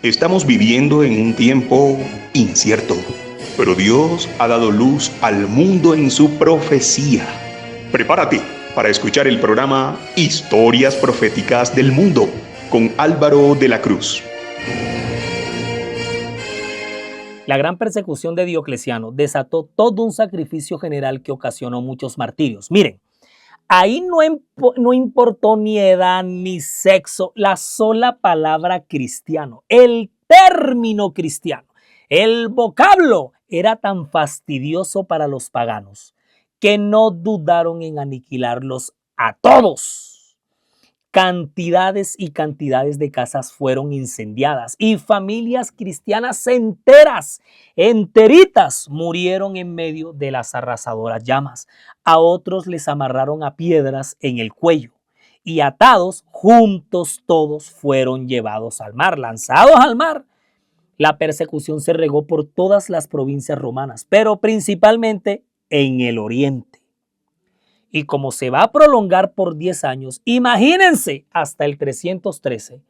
Estamos viviendo en un tiempo incierto, pero Dios ha dado luz al mundo en su profecía. Prepárate para escuchar el programa Historias Proféticas del Mundo con Álvaro de la Cruz. La gran persecución de Diocleciano desató todo un sacrificio general que ocasionó muchos martirios. Miren, ahí no importó ni edad ni sexo, la sola palabra cristiano, el término cristiano, el vocablo era tan fastidioso para los paganos que no dudaron en aniquilarlos a todos. Cantidades y cantidades de casas fueron incendiadas y familias cristianas enteritas, murieron en medio de las arrasadoras llamas. A otros les amarraron a piedras en el cuello y atados, juntos todos fueron llevados al mar, lanzados al mar. La persecución se regó por todas las provincias romanas, pero principalmente en el oriente. Y como se va a prolongar por 10 años, imagínense, hasta el 313,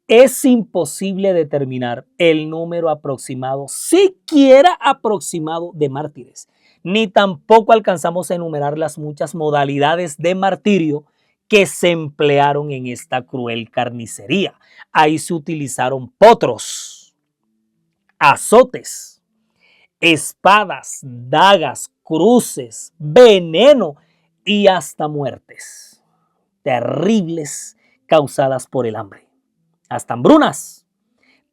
es imposible determinar el número aproximado, siquiera aproximado, de mártires. Ni tampoco alcanzamos a enumerar las muchas modalidades de martirio que se emplearon en esta cruel carnicería. Ahí se utilizaron potros, azotes, espadas, dagas, cruces, veneno y hasta muertes terribles causadas por el hambre. Hasta hambrunas.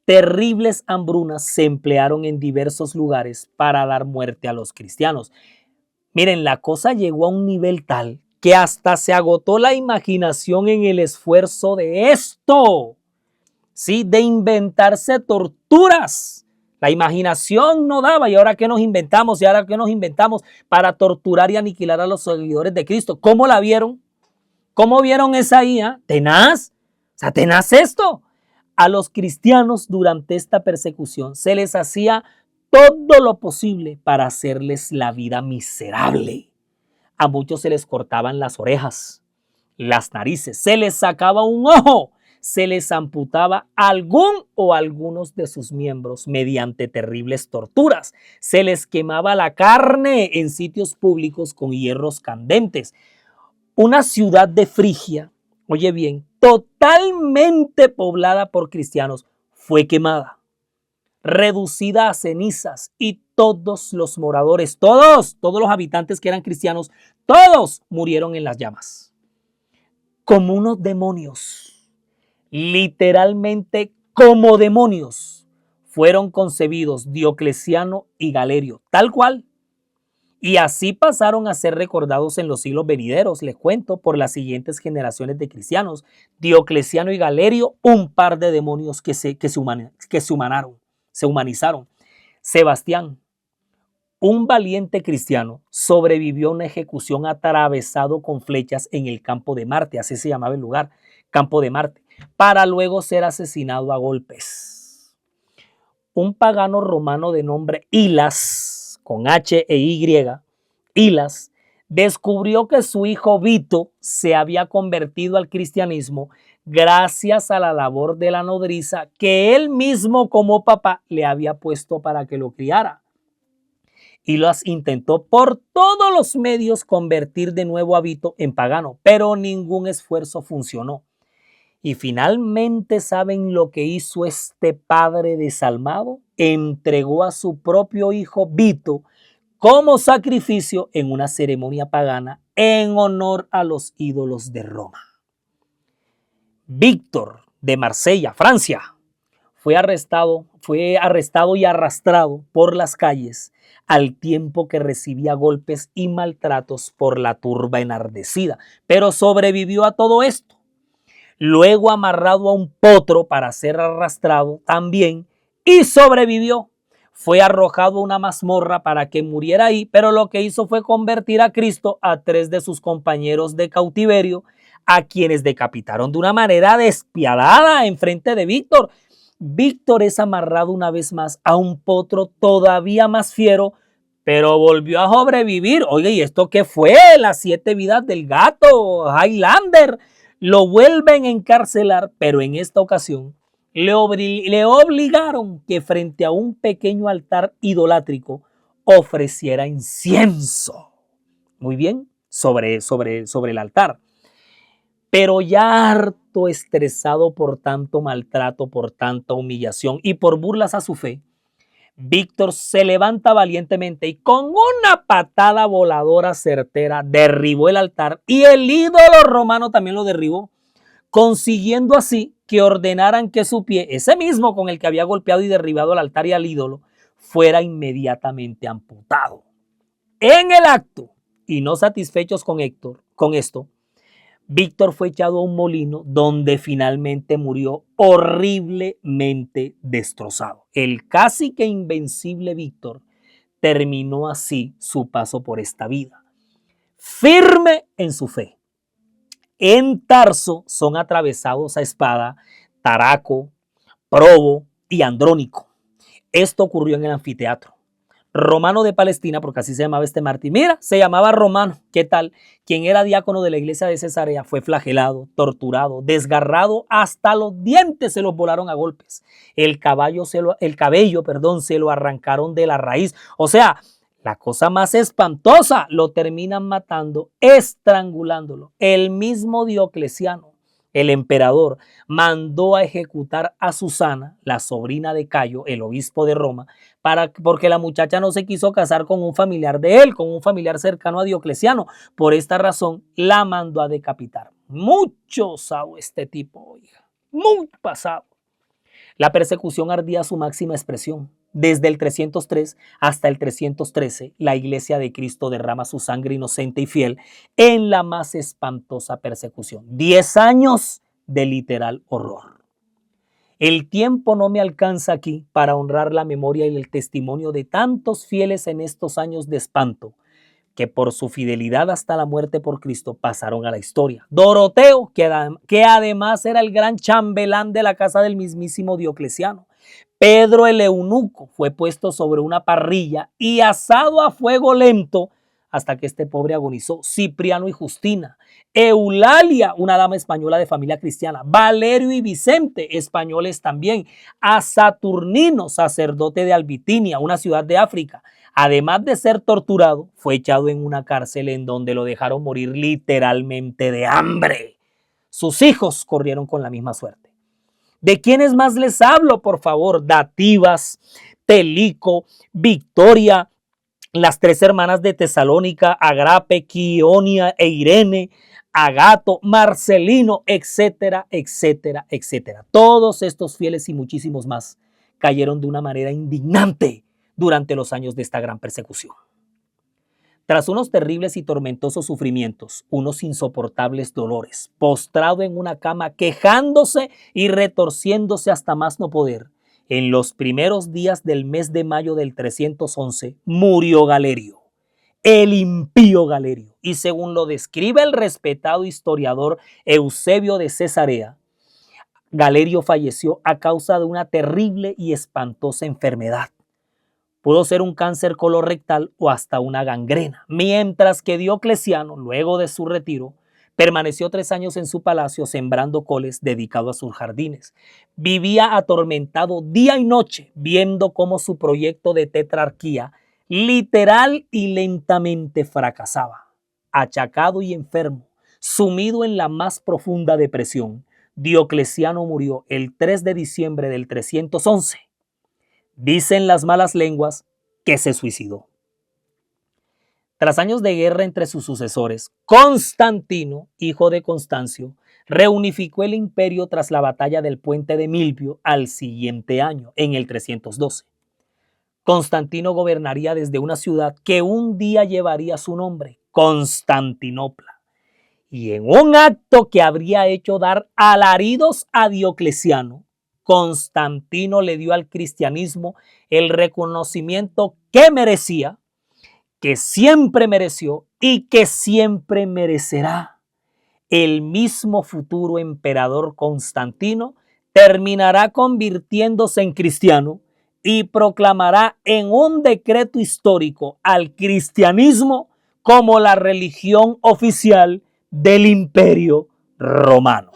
Terribles hambrunas se emplearon en diversos lugares para dar muerte a los cristianos. Miren, la cosa llegó a un nivel tal que hasta se agotó la imaginación en el esfuerzo de esto, ¿sí? De inventarse torturas. La imaginación no daba, y ahora qué nos inventamos, para torturar y aniquilar a los seguidores de Cristo. ¿Cómo la vieron? ¿Cómo vieron esa IA? Tenaz, o sea, tenaz esto. A los cristianos durante esta persecución se les hacía todo lo posible para hacerles la vida miserable. A muchos se les cortaban las orejas, las narices, se les sacaba un ojo, se les amputaba algún o algunos de sus miembros mediante terribles torturas. Se les quemaba la carne en sitios públicos con hierros candentes. Una ciudad de Frigia, oye bien, totalmente poblada por cristianos, fue quemada, reducida a cenizas, y todos los moradores, todos los habitantes que eran cristianos, todos murieron en las llamas. Como unos demonios. Literalmente como demonios fueron concebidos Diocleciano y Galerio, tal cual. Y así pasaron a ser recordados en los siglos venideros, les cuento, por las siguientes generaciones de cristianos. Diocleciano y Galerio, un par de demonios que se humanizaron. Sebastián, un valiente cristiano, sobrevivió a una ejecución atravesado con flechas en el Campo de Marte, así se llamaba el lugar, Campo de Marte, para luego ser asesinado a golpes. Un pagano romano de nombre Hilas, con H e Y, Hilas, descubrió que su hijo Vito se había convertido al cristianismo gracias a la labor de la nodriza que él mismo como papá le había puesto para que lo criara. Hilas intentó por todos los medios convertir de nuevo a Vito en pagano, pero ningún esfuerzo funcionó. Y finalmente, ¿saben lo que hizo este padre desalmado? Entregó a su propio hijo Vito como sacrificio en una ceremonia pagana en honor a los ídolos de Roma. Víctor de Marsella, Francia, fue arrestado y arrastrado por las calles al tiempo que recibía golpes y maltratos por la turba enardecida, pero sobrevivió a todo esto. Luego amarrado a un potro para ser arrastrado también, y sobrevivió. Fue arrojado a una mazmorra para que muriera ahí, pero lo que hizo fue convertir a Cristo a 3 de sus compañeros de cautiverio, a quienes decapitaron de una manera despiadada en frente de Víctor. Víctor es amarrado una vez más a un potro todavía más fiero, pero volvió a sobrevivir. Oye, ¿y esto qué fue? Las 7 vidas del gato, Highlander. Lo vuelven a encarcelar, pero en esta ocasión le obligaron que frente a un pequeño altar idolátrico ofreciera incienso. Muy bien, sobre el altar. Pero ya harto estresado por tanto maltrato, por tanta humillación y por burlas a su fe, Víctor se levanta valientemente y con una patada voladora certera derribó el altar y el ídolo romano también lo derribó, consiguiendo así que ordenaran que su pie, ese mismo con el que había golpeado y derribado el altar y al ídolo, fuera inmediatamente amputado. En el acto, y no satisfechos con esto, Víctor fue echado a un molino donde finalmente murió horriblemente destrozado. El casi que invencible Víctor terminó así su paso por esta vida, firme en su fe. En Tarso son atravesados a espada Taraco, Probo y Andrónico. Esto ocurrió en el anfiteatro Romano de Palestina, porque así se llamaba este mártir. Mira, se llamaba Romano. ¿Qué tal? Quien era diácono de la iglesia de Cesarea fue flagelado, torturado, desgarrado, hasta los dientes se los volaron a golpes. El cabello se lo arrancaron de la raíz. O sea, la cosa más espantosa, lo terminan matando, estrangulándolo. El mismo Diocleciano, el emperador, mandó a ejecutar a Susana, la sobrina de Cayo, el obispo de Roma, porque la muchacha no se quiso casar con un familiar de él, con un familiar cercano a Diocleciano. Por esta razón, la mandó a decapitar. Mucho osado este tipo, oiga, muy pasado. La persecución ardía a su máxima expresión. Desde el 303 hasta el 313, la Iglesia de Cristo derrama su sangre inocente y fiel en la más espantosa persecución. 10 años de literal horror. El tiempo no me alcanza aquí para honrar la memoria y el testimonio de tantos fieles en estos años de espanto, que por su fidelidad hasta la muerte por Cristo pasaron a la historia. Doroteo, que además era el gran chambelán de la casa del mismísimo Diocleciano. Pedro el eunuco fue puesto sobre una parrilla y asado a fuego lento hasta que este pobre agonizó. Cipriano y Justina, Eulalia, una dama española de familia cristiana, Valerio y Vicente, españoles también, a Saturnino, sacerdote de Albitinia, una ciudad de África. Además de ser torturado, fue echado en una cárcel en donde lo dejaron morir literalmente de hambre. Sus hijos corrieron con la misma suerte. ¿De quiénes más les hablo, por favor? Dativas, Telico, Victoria, las 3 hermanas de Tesalónica, Agrape, Quionia e Irene, Agato, Marcelino, etcétera, etcétera, etcétera. Todos estos fieles y muchísimos más cayeron de una manera indignante durante los años de esta gran persecución. Tras unos terribles y tormentosos sufrimientos, unos insoportables dolores, postrado en una cama, quejándose y retorciéndose hasta más no poder, en los primeros días del mes de mayo del 311, murió Galerio, el impío Galerio. Y según lo describe el respetado historiador Eusebio de Cesarea, Galerio falleció a causa de una terrible y espantosa enfermedad. Pudo ser un cáncer colorectal o hasta una gangrena, mientras que Diocleciano, luego de su retiro, permaneció 3 años en su palacio sembrando coles dedicado a sus jardines. Vivía atormentado día y noche, viendo cómo su proyecto de tetrarquía literal y lentamente fracasaba. Achacado y enfermo, sumido en la más profunda depresión, Diocleciano murió el 3 de diciembre del 311. Dicen las malas lenguas que se suicidó. Tras años de guerra entre sus sucesores, Constantino, hijo de Constancio, reunificó el imperio tras la batalla del puente de Milvio al siguiente año, en el 312. Constantino gobernaría desde una ciudad que un día llevaría su nombre, Constantinopla. Y en un acto que habría hecho dar alaridos a Diocleciano, Constantino le dio al cristianismo el reconocimiento que merecía, que siempre mereció y que siempre merecerá. El mismo futuro emperador Constantino terminará convirtiéndose en cristiano y proclamará en un decreto histórico al cristianismo como la religión oficial del Imperio Romano.